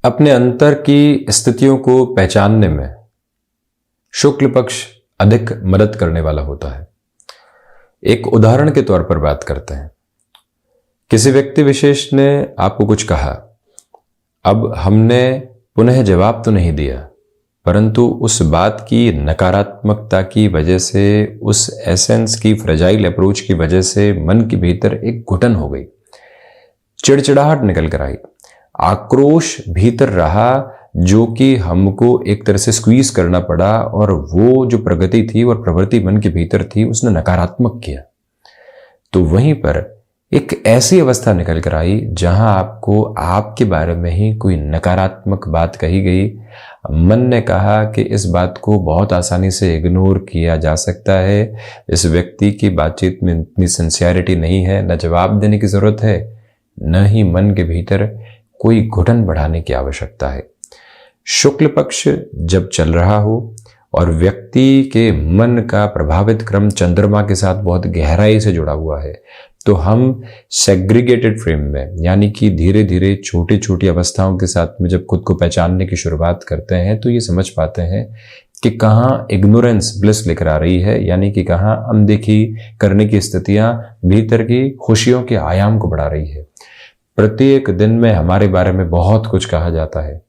अपने अंतर की स्थितियों को पहचानने में शुक्ल पक्ष अधिक मदद करने वाला होता है। एक उदाहरण के तौर पर बात करते हैं। किसी व्यक्ति विशेष ने आपको कुछ कहा, अब हमने पुनः जवाब तो नहीं दिया, परंतु उस बात की नकारात्मकता की वजह से, उस एसेंस की फ्रेजाइल अप्रोच की वजह से मन के भीतर एक घुटन हो गई, चिड़चिड़ाहट निकल कर आई, आक्रोश भीतर रहा, जो कि हमको एक तरह से स्क्वीज करना पड़ा, और वो जो प्रगति थी और प्रवृत्ति मन के भीतर थी उसने नकारात्मक किया। तो वहीं पर एक ऐसी अवस्था निकल कर आई जहां आपको आपके बारे में ही कोई नकारात्मक बात कही गई। मन ने कहा कि इस बात को बहुत आसानी से इग्नोर किया जा सकता है, इस व्यक्ति की बातचीत में इतनी सिंसियरिटी नहीं है, न जवाब देने की जरूरत है, न ही मन के भीतर कोई घुटन बढ़ाने की आवश्यकता है। शुक्ल पक्ष जब चल रहा हो और व्यक्ति के मन का प्रभावित क्रम चंद्रमा के साथ बहुत गहराई से जुड़ा हुआ है, तो हम सेग्रीगेटेड फ्रेम में, यानी कि धीरे धीरे छोटी छोटी अवस्थाओं के साथ में जब खुद को पहचानने की शुरुआत करते हैं, तो ये समझ पाते हैं कि कहाँ इग्नोरेंस ब्लिस लेकर आ रही है, यानी कि कहाँ अनदेखी करने की स्थितियां भीतर की खुशियों के आयाम को बढ़ा रही है। प्रत्येक दिन में हमारे बारे में बहुत कुछ कहा जाता है,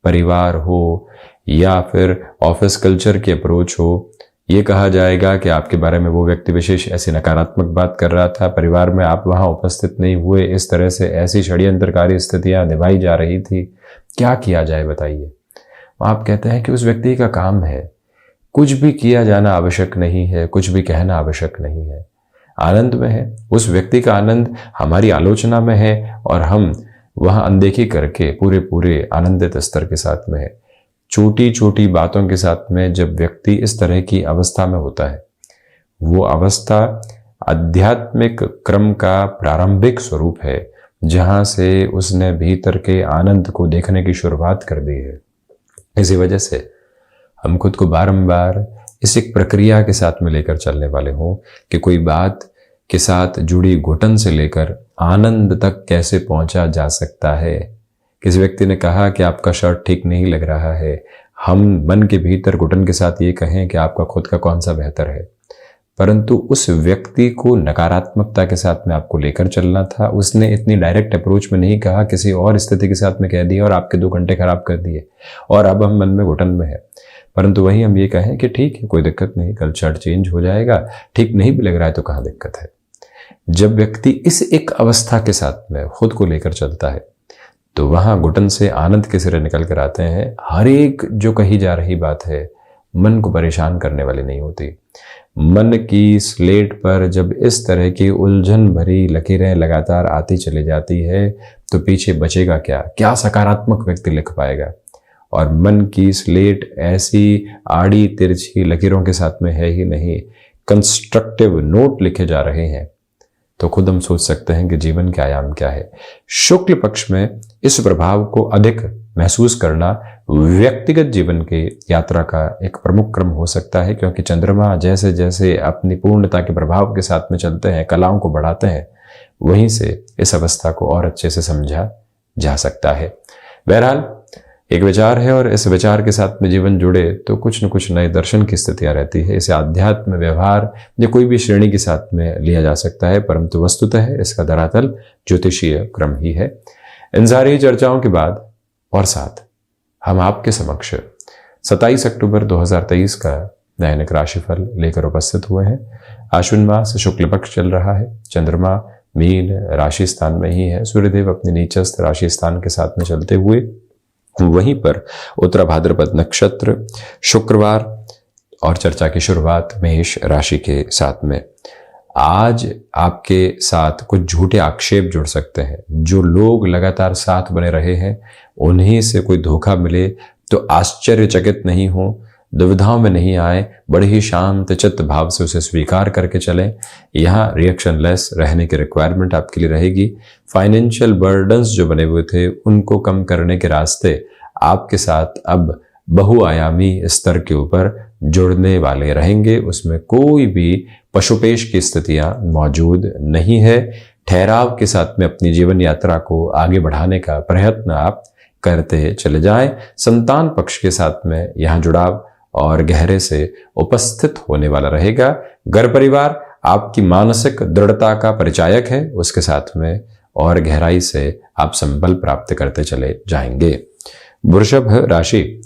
परिवार हो या फिर ऑफिस कल्चर की अप्रोच हो। ये कहा जाएगा कि आपके बारे में वो व्यक्ति विशेष ऐसी नकारात्मक बात कर रहा था, परिवार में आप वहां उपस्थित नहीं हुए, इस तरह से ऐसी षड्यंत्रकारी स्थितियां निभाई जा रही थी, क्या किया जाए बताइए। आप कहते हैं कि उस व्यक्ति का काम है, कुछ भी किया जाना आवश्यक नहीं है, कुछ भी कहना आवश्यक नहीं है, आनंद में है, उस व्यक्ति का आनंद हमारी आलोचना में है और हम वहां अनदेखी करके पूरे आनंदित स्तर के साथ में है। छोटी छोटी बातों के साथ में जब व्यक्ति इस तरह की अवस्था में होता है, वो अवस्था आध्यात्मिक क्रम का प्रारंभिक स्वरूप है, जहां से उसने भीतर के आनंद को देखने की शुरुआत कर दी है। इसी वजह से हम खुद को बारंबार इस एक प्रक्रिया के साथ में लेकर चलने वाले हों कि कोई बात के साथ जुड़ी घुटन से लेकर आनंद तक कैसे पहुंचा जा सकता है। किसी व्यक्ति ने कहा कि आपका शर्ट ठीक नहीं लग रहा है, हम मन के भीतर घुटन के साथ ये कहें कि आपका खुद का कौन सा बेहतर है, परंतु उस व्यक्ति को नकारात्मकता के साथ में आपको लेकर चलना था। उसने इतनी डायरेक्ट अप्रोच में नहीं कहा, किसी और स्थिति के साथ में कह दिया और आपके 2 घंटे खराब कर दिए, और अब हम मन में घुटन में है। परंतु वहीं हम ये कहें कि ठीक है, कोई दिक्कत नहीं, कल शर्ट चेंज हो जाएगा, ठीक नहीं भी लग रहा है तो कहाँ दिक्कत है। जब व्यक्ति इस एक अवस्था के साथ में खुद को लेकर चलता है, तो वहां घुटन से आनंद के सिरे निकल कर आते हैं। हर एक जो कही जा रही बात है मन को परेशान करने वाली नहीं होती। मन की स्लेट पर जब इस तरह की उलझन भरी लकीरें लगातार आती चली जाती है, तो पीछे बचेगा क्या, क्या सकारात्मक व्यक्ति लिख पाएगा। और मन की स्लेट ऐसी आड़ी तिरछी लकीरों के साथ में है ही नहीं, कंस्ट्रक्टिव नोट लिखे जा रहे हैं, तो खुद हम सोच सकते हैं कि जीवन के आयाम क्या है। शुक्ल पक्ष में इस प्रभाव को अधिक महसूस करना व्यक्तिगत जीवन की यात्रा का एक प्रमुख क्रम हो सकता है, क्योंकि चंद्रमा जैसे जैसे अपनी पूर्णता के प्रभाव के साथ में चलते हैं, कलाओं को बढ़ाते हैं, वहीं से इस अवस्था को और अच्छे से समझा जा सकता है। बहरहाल एक विचार है, और इस विचार के साथ में जीवन जुड़े तो कुछ न कुछ नए दर्शन की स्थितियां रहती है। इसे आध्यात्म, व्यवहार या कोई भी श्रेणी के साथ में लिया जा सकता है, परंतु वस्तुतः इसका धरातल ज्योतिषीय क्रम ही है। इन सारी चर्चाओं के बाद और साथ हम आपके समक्ष 27 अक्टूबर 2023 का दैनिक राशिफल लेकर उपस्थित हुए हैं। आश्विन मास शुक्ल पक्ष चल रहा है, चंद्रमा मीन राशि स्थान में ही है, सूर्यदेव अपने नीचस्थ राशि स्थान के साथ में चलते हुए, वहीं पर उत्तरा भाद्रपद नक्षत्र शुक्रवार, और चर्चा की शुरुआत मेष राशि के साथ में। आज आपके साथ कुछ झूठे आक्षेप जुड़ सकते हैं। जो लोग लगातार साथ बने रहे हैं, उन्हीं से कोई धोखा मिले तो आश्चर्यचकित नहीं हो, दुविधाओं में नहीं आए, बड़े ही शांत चित्त भाव से उसे स्वीकार करके चलें। यहाँ रिएक्शन लेस रहने की रिक्वायरमेंट आपके लिए रहेगी। फाइनेंशियल बर्डन्स जो बने हुए थे, उनको कम करने के रास्ते आपके साथ अब बहुआयामी स्तर के ऊपर जुड़ने वाले रहेंगे। उसमें कोई भी पशुपेश की स्थितियां मौजूद नहीं है। ठहराव के साथ में अपनी जीवन यात्रा को आगे बढ़ाने का प्रयत्न आप करते चले जाएं। संतान पक्ष के साथ में यहाँ जुड़ाव और गहरे से उपस्थित होने वाला रहेगा। घर परिवार आपकी मानसिक दृढ़ता का परिचायक है, उसके साथ में और गहराई से आप संबल प्राप्त करते चले जाएंगे। वृषभ राशि,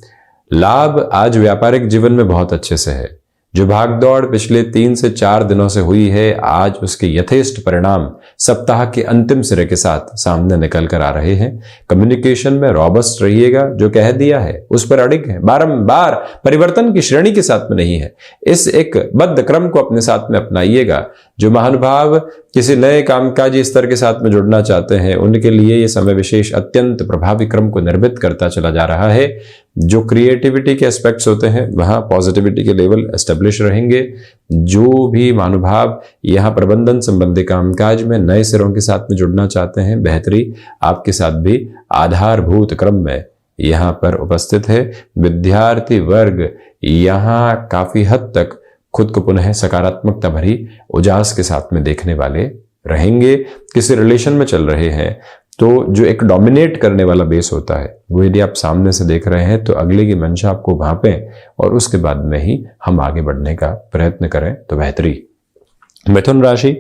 लाभ आज व्यापारिक जीवन में बहुत अच्छे से है। जो भागदौड़ पिछले 3 से 4 दिनों से हुई है, आज उसके यथेष्ट परिणाम सप्ताह के अंतिम सिरे के साथ सामने निकल कर आ रहे हैं। कम्युनिकेशन में रॉबस्ट रहिएगा, जो कह दिया है उस पर अडिग है, बारंबार परिवर्तन की श्रेणी के साथ में नहीं है। इस एक बद्ध क्रम को अपने साथ में अपनाइएगा। जो महानुभाव किसी नए कामकाजी स्तर के साथ में जुड़ना चाहते हैं, उनके लिए यह समय विशेष अत्यंत प्रभावी क्रम को निर्मित करता चला जा रहा है। जो क्रिएटिविटी के एस्पेक्ट्स होते हैं, वहां पॉजिटिविटी के लेवल एस्टेब्लिश रहेंगे। जो भी महानुभाव यहाँ प्रबंधन संबंधी कामकाज में नए सिरों के साथ में जुड़ना चाहते हैं, बेहतरी आपके साथ भी आधारभूत क्रम में यहाँ पर उपस्थित है। विद्यार्थी वर्ग यहाँ काफी हद तक खुद को पुनः सकारात्मकता भरी उजास के साथ में देखने वाले रहेंगे। किसी रिलेशन में चल रहे हैं तो जो एक डोमिनेट करने वाला बेस होता है, वो यदि आप सामने से देख रहे हैं तो अगले की मंशा आपको भांपें और उसके बाद में ही हम आगे बढ़ने का प्रयत्न करें तो बेहतरी। मिथुन राशि,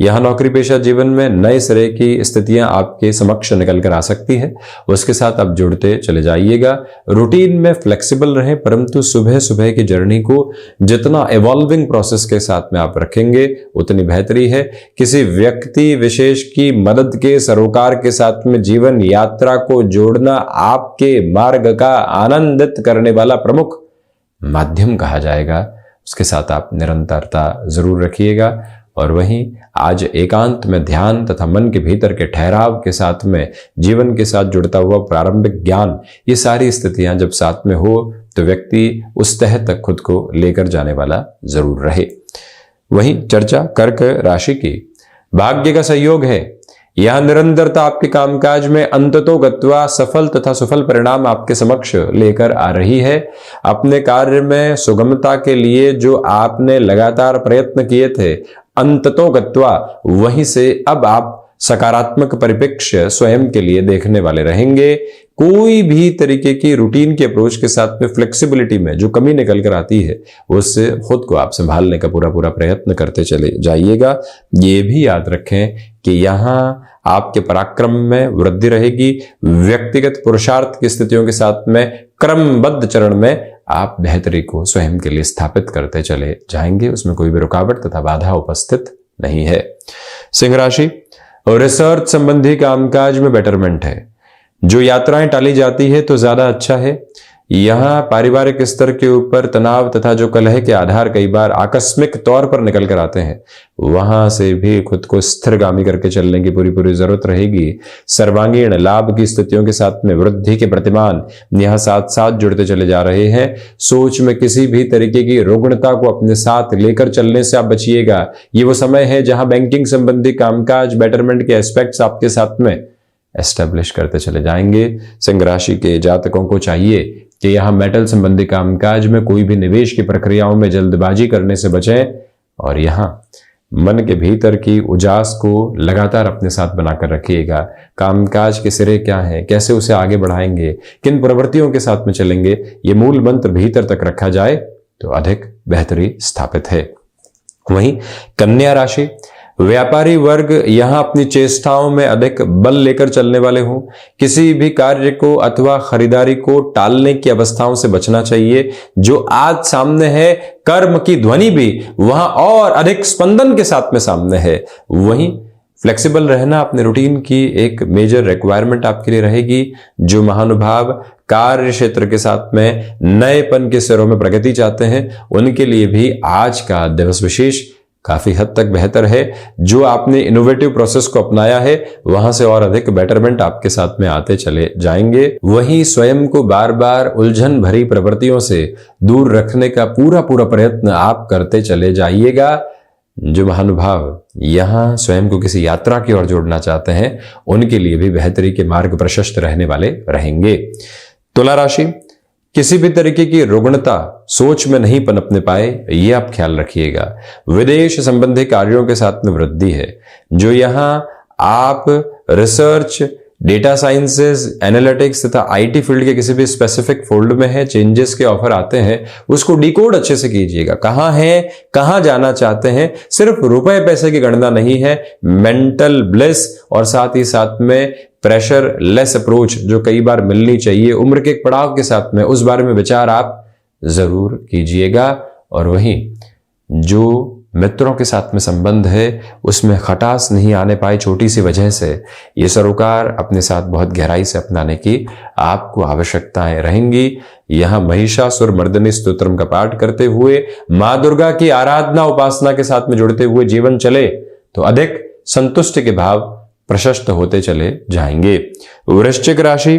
यहाँ नौकरी पेशा जीवन में नए सिरे की स्थितियां आपके समक्ष निकल कर आ सकती है, उसके साथ आप जुड़ते चले जाइएगा। रूटीन में फ्लेक्सिबल रहें, परंतु सुबह सुबह की जर्नी को जितना इवॉल्विंग प्रोसेस के साथ में आप रखेंगे उतनी बेहतरी है। किसी व्यक्ति विशेष की मदद के सरोकार के साथ में जीवन यात्रा को जोड़ना आपके मार्ग का आनंदित करने वाला प्रमुख माध्यम कहा जाएगा। उसके साथ आप निरंतरता जरूर रखिएगा। और वहीं आज एकांत में ध्यान तथा मन के भीतर के ठहराव के साथ में जीवन के साथ जुड़ता हुआ प्रारंभिक ज्ञान, ये सारी स्थितियां जब साथ में हो तो व्यक्ति उस तह तक खुद को लेकर जाने वाला जरूर रहे। वहीं चर्चा कर्क राशि की, भाग्य का सहयोग है। यह निरंतरता आपके कामकाज में अंततोगत्वा सफल तथा सुफल परिणाम आपके समक्ष लेकर आ रही है। अपने कार्य में सुगमता के लिए जो आपने लगातार प्रयत्न किए थे, अंततोगत्वा वहीं से अब आप सकारात्मक परिप्रेक्ष्य स्वयं के लिए देखने वाले रहेंगे। कोई भी तरीके की रूटीन के अप्रोच के साथ में फ्लेक्सिबिलिटी में जो कमी निकल कर आती है, उससे खुद को आप संभालने का पूरा प्रयत्न करते चले जाइएगा। ये भी याद रखें कि यहाँ आपके पराक्रम में वृद्धि रहेगी। व्यक्तिगत पुरुषार्थ की स्थितियों के साथ में क्रमबद्ध चरण में आप बेहतरी को स्वयं के लिए स्थापित करते चले जाएंगे। उसमें कोई भी रुकावट तथा बाधा उपस्थित नहीं है। सिंह राशि, रिसर्च संबंधी कामकाज में बेटरमेंट है। जो यात्राएं टाली जाती है तो ज्यादा अच्छा है। यहाँ पारिवारिक स्तर के ऊपर तनाव तथा जो कलह के आधार कई बार आकस्मिक तौर पर निकल कर आते हैं, वहां से भी खुद को स्थिरगामी करके चलने की पूरी जरूरत रहेगी। सर्वांगीण लाभ की स्थितियों के साथ में वृद्धि के प्रतिमान यहाँ साथ साथ जुड़ते चले जा रहे हैं। सोच में किसी भी तरीके की रुग्णता को अपने साथ लेकर चलने से आप बचिएगा। ये वो समय है जहां बैंकिंग संबंधी कामकाज बेटरमेंट के एस्पेक्ट्स आपके साथ में एस्टेब्लिश करते चले जाएंगे। सिंह राशि के जातकों को चाहिए कि यहां मेटल संबंधी कामकाज में कोई भी निवेश की प्रक्रियाओं में जल्दबाजी करने से बचें और यहां मन के भीतर की उजास को लगातार अपने साथ बनाकर रखिएगा। कामकाज के सिरे क्या हैं, कैसे उसे आगे बढ़ाएंगे, किन प्रवृत्तियों के साथ में चलेंगे, ये मूल मंत्र भीतर तक रखा जाए तो अधिक बेहतरी स्थापित है। वहीं कन्या राशि, व्यापारी वर्ग यहां अपनी चेष्टाओं में अधिक बल लेकर चलने वाले हों। किसी भी कार्य को अथवा खरीदारी को टालने की अवस्थाओं से बचना चाहिए। जो आज सामने है, कर्म की ध्वनि भी वहां और अधिक स्पंदन के साथ में सामने है। वहीं फ्लेक्सिबल रहना अपने रूटीन की एक मेजर रिक्वायरमेंट आपके लिए रहेगी। जो महानुभाव कार्य क्षेत्र के साथ में नएपन के सिरों में प्रगति चाहते हैं, उनके लिए भी आज का दिवस विशेष काफी हद तक बेहतर है। जो आपने इनोवेटिव प्रोसेस को अपनाया है, वहां से और अधिक बेटरमेंट आपके साथ में आते चले जाएंगे। वहीं स्वयं को बार बार उलझन भरी प्रवृत्तियों से दूर रखने का पूरा प्रयत्न आप करते चले जाइएगा। जो महानुभाव यहां स्वयं को किसी यात्रा की ओर जोड़ना चाहते हैं, उनके लिए भी बेहतरी के मार्ग प्रशस्त रहने वाले रहेंगे। तुला राशि, किसी भी तरीके की रुग्णता सोच में नहीं पनपने पाए, ये आप ख्याल रखिएगा। विदेश संबंधी कार्यों के साथ में वृद्धि है। जो यहां आप रिसर्च डेटा साइंसेस, एनालिटिक्स तथा आईटी फील्ड के किसी भी स्पेसिफिक फोल्ड में है, चेंजेस के ऑफर आते हैं, उसको डिकोड अच्छे से कीजिएगा। कहां है, कहां जाना चाहते हैं, सिर्फ रुपए पैसे की गणना नहीं है, मेंटल ब्लिस और साथ ही साथ में प्रेशर लेस अप्रोच जो कई बार मिलनी चाहिए उम्र के एक पड़ाव के साथ में, उस बारे में विचार आप जरूर कीजिएगा। और वहीं जो मित्रों के साथ में संबंध है उसमें खटास नहीं आने पाई छोटी सी वजह से, ये सरोकार अपने साथ बहुत गहराई से अपनाने की आपको आवश्यकताएं रहेंगी। यहां महिषासुर मर्दिनी स्तोत्रम का पाठ करते हुए मां दुर्गा की आराधना उपासना के साथ में जुड़ते हुए जीवन चले तो अधिक संतुष्टि के भाव प्रशस्त होते चले जाएंगे। वृश्चिक राशि,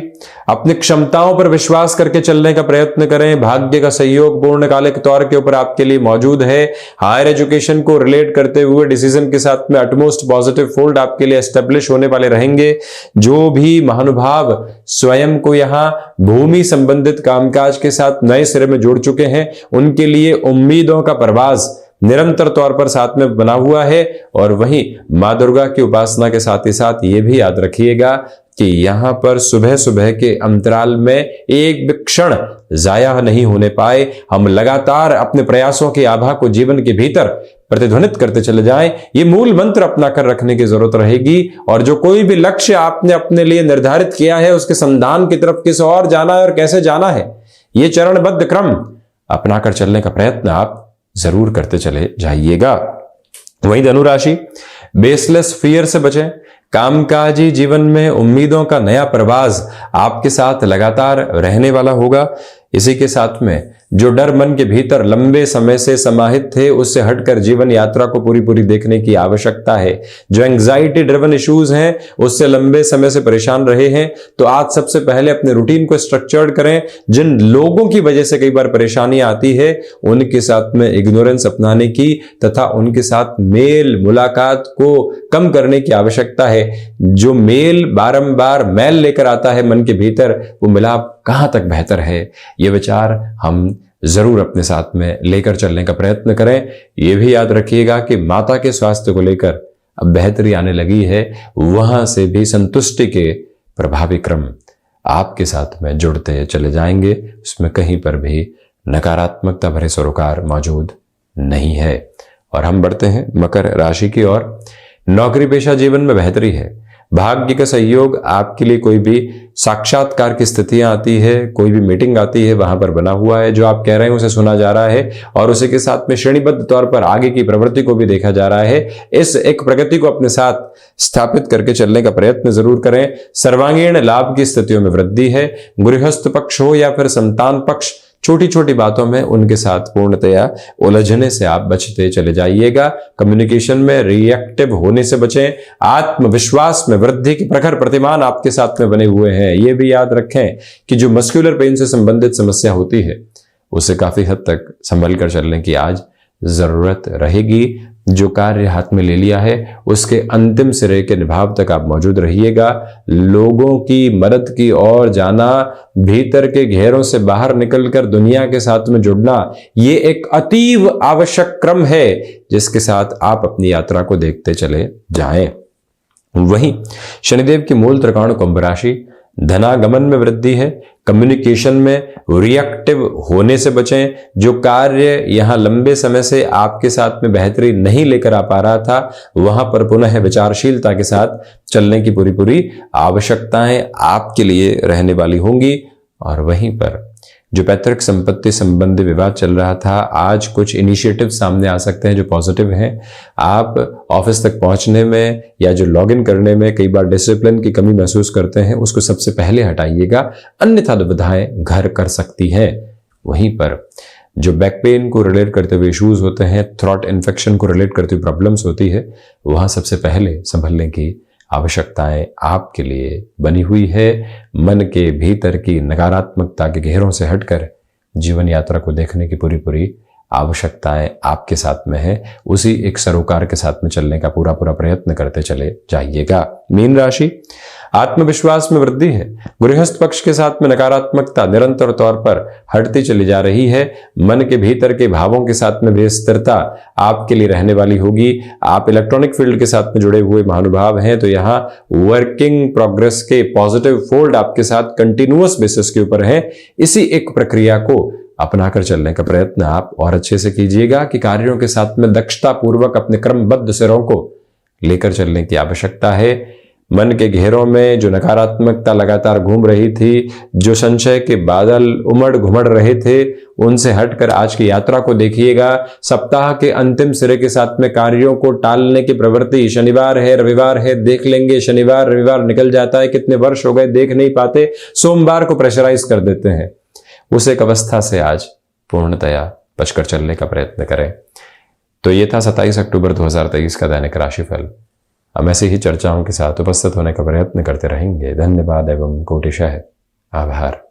अपनी क्षमताओं पर विश्वास करके चलने का प्रयत्न करें। भाग्य का सहयोग पूर्णकालिक तौर के ऊपर आपके लिए मौजूद है। हायर एजुकेशन को रिलेट करते हुए डिसीजन के साथ में अटमोस्ट पॉजिटिव फोल्ड आपके लिए एस्टेब्लिश होने वाले रहेंगे। जो भी महानुभाव स्वयं को यहां भूमि संबंधित कामकाज के साथ नए सिरे में जोड़ चुके हैं, उनके लिए उम्मीदों का परवाज निरंतर तौर पर साथ में बना हुआ है। और वहीं मां दुर्गा की उपासना के साथ ही साथ ये भी याद रखिएगा कि यहां पर सुबह सुबह के अंतराल में एक भी क्षण जाया नहीं होने पाए। हम लगातार अपने प्रयासों की आभा को जीवन के भीतर प्रतिध्वनित करते चले जाएं, ये मूल मंत्र अपना कर रखने की जरूरत रहेगी। और जो कोई भी लक्ष्य आपने अपने लिए निर्धारित किया है उसके संधान की तरफ किस और जाना है और कैसे जाना है, ये चरणबद्ध क्रम अपनाकर चलने का प्रयत्न आप जरूर करते चले जाइएगा। वहीं धनु राशि, बेसलेस फियर से बचें। कामकाजी जीवन में उम्मीदों का नया प्रवास आपके साथ लगातार रहने वाला होगा। इसी के साथ में जो डर मन के भीतर लंबे समय से समाहित थे उससे हटकर जीवन यात्रा को पूरी पूरी देखने की आवश्यकता है। जो एंग्जाइटी ड्रिवन इश्यूज हैं उससे लंबे समय से परेशान रहे हैं तो आज सबसे पहले अपने रूटीन को स्ट्रक्चर्ड करें। जिन लोगों की वजह से कई बार परेशानी आती है उनके साथ में इग्नोरेंस अपनाने की तथा उनके साथ मेल मुलाकात को कम करने की आवश्यकता है। जो मेल बारंबार मैल लेकर आता है मन के भीतर, वो मिलाप कहां तक बेहतर है, ये विचार हम जरूर अपने साथ में लेकर चलने का प्रयत्न करें। यह भी याद रखिएगा कि माता के स्वास्थ्य को लेकर अब बेहतरी आने लगी है, वहां से भी संतुष्टि के प्रभावी क्रम आपके साथ में जुड़ते चले जाएंगे। उसमें कहीं पर भी नकारात्मकता भरे सरोकार मौजूद नहीं है। और हम बढ़ते हैं मकर राशि की ओर। नौकरी पेशा जीवन में बेहतरी है। भाग्य का सहयोग आपके लिए कोई भी साक्षात्कार की स्थितियां आती है, कोई भी मीटिंग आती है, वहां पर बना हुआ है। जो आप कह रहे हैं उसे सुना जा रहा है और उसी के साथ में श्रेणीबद्ध तौर पर आगे की प्रवृत्ति को भी देखा जा रहा है। इस एक प्रगति को अपने साथ स्थापित करके चलने का प्रयत्न जरूर करें। सर्वांगीण लाभ की स्थितियों में वृद्धि है। गृहस्थ पक्ष हो या फिर संतान पक्ष, छोटी छोटी बातों में उनके साथ पूर्णतया उलझने से आप बचते चले जाइएगा। कम्युनिकेशन में रिएक्टिव होने से बचें। आत्मविश्वास में वृद्धि के प्रखर प्रतिमान आपके साथ में बने हुए हैं। यह भी याद रखें कि जो मस्कुलर पेन से संबंधित समस्या होती है उसे काफी हद तक संभल कर चलने की आज जरूरत रहेगी। जो कार्य हाथ में ले लिया है उसके अंतिम सिरे के निभाव तक आप मौजूद रहिएगा। लोगों की मदद की ओर जाना, भीतर के घेरों से बाहर निकलकर दुनिया के साथ में जुड़ना, ये एक अतीव आवश्यक क्रम है जिसके साथ आप अपनी यात्रा को देखते चले जाएं। वहीं शनिदेव की मूल त्रिकोण कुंभ राशि, धनागमन में वृद्धि है। कम्युनिकेशन में रिएक्टिव होने से बचें। जो कार्य यहां लंबे समय से आपके साथ में बेहतरी नहीं लेकर आ पा रहा था वहां पर पुनः विचारशीलता के साथ चलने की पूरी पूरी आवश्यकताएं आपके लिए रहने वाली होंगी। और वहीं पर जो पैतृक संपत्ति संबंधी विवाद चल रहा था, आज कुछ इनिशिएटिव सामने आ सकते हैं जो पॉजिटिव हैं। आप ऑफिस तक पहुंचने में या जो लॉगिन करने में कई बार डिसिप्लिन की कमी महसूस करते हैं, उसको सबसे पहले हटाइएगा, अन्यथा दुविधाएं घर कर सकती हैं। वहीं पर जो बैक पेन को रिलेट करते हुए इश्यूज होते हैं, थ्रॉट इन्फेक्शन को रिलेट करते हुए प्रॉब्लम्स होती है, वहां सबसे पहले संभलने की आवश्यकताएं आपके लिए बनी हुई है। मन के भीतर की नकारात्मकता के घेरों से हटकर जीवन यात्रा को देखने की पूरी पूरी आवश्यकताएं आपके साथ में है, उसी एक सरोकार के साथ में चलने का पूरा प्रयत्न करते चले जाइएगा। मीन राशि, आत्मविश्वास में वृद्धि है। गृहस्थ पक्ष के साथ में नकारात्मकता निरंतर तौर पर हटती चली जा रही है। मन के भीतर के भावों के साथ में भी स्थिरता आपके लिए रहने वाली होगी। आप इलेक्ट्रॉनिक फील्ड के साथ में जुड़े हुए महानुभाव हैं तो यहाँ वर्किंग प्रोग्रेस के पॉजिटिव फोल्ड आपके साथ कंटिन्यूअस बेसिस के ऊपर है। इसी एक प्रक्रिया को अपनाकर चलने का प्रयत्न आप और अच्छे से कीजिएगा कि कार्यों के साथ में दक्षता पूर्वक अपने क्रमबद्ध सिरों को लेकर चलने की आवश्यकता है। मन के घेरों में जो नकारात्मकता लगातार घूम रही थी, जो संशय के बादल उमड़ घुमड़ रहे थे, उनसे हटकर आज की यात्रा को देखिएगा। सप्ताह के अंतिम सिरे के साथ में कार्यों को टालने की प्रवृत्ति, शनिवार है रविवार है देख लेंगे, शनिवार रविवार निकल जाता है, कितने वर्ष हो गए देख नहीं पाते, सोमवार को प्रेशराइज कर देते हैं। उस एक अवस्था से आज पूर्णतया बचकर चलने का प्रयत्न करें। तो ये था 27 अक्टूबर 2023 का दैनिक राशिफल। हम ऐसी ही चर्चाओं के साथ उपस्थित होने का प्रयत्न करते रहेंगे। धन्यवाद एवं कोटिशः आभार।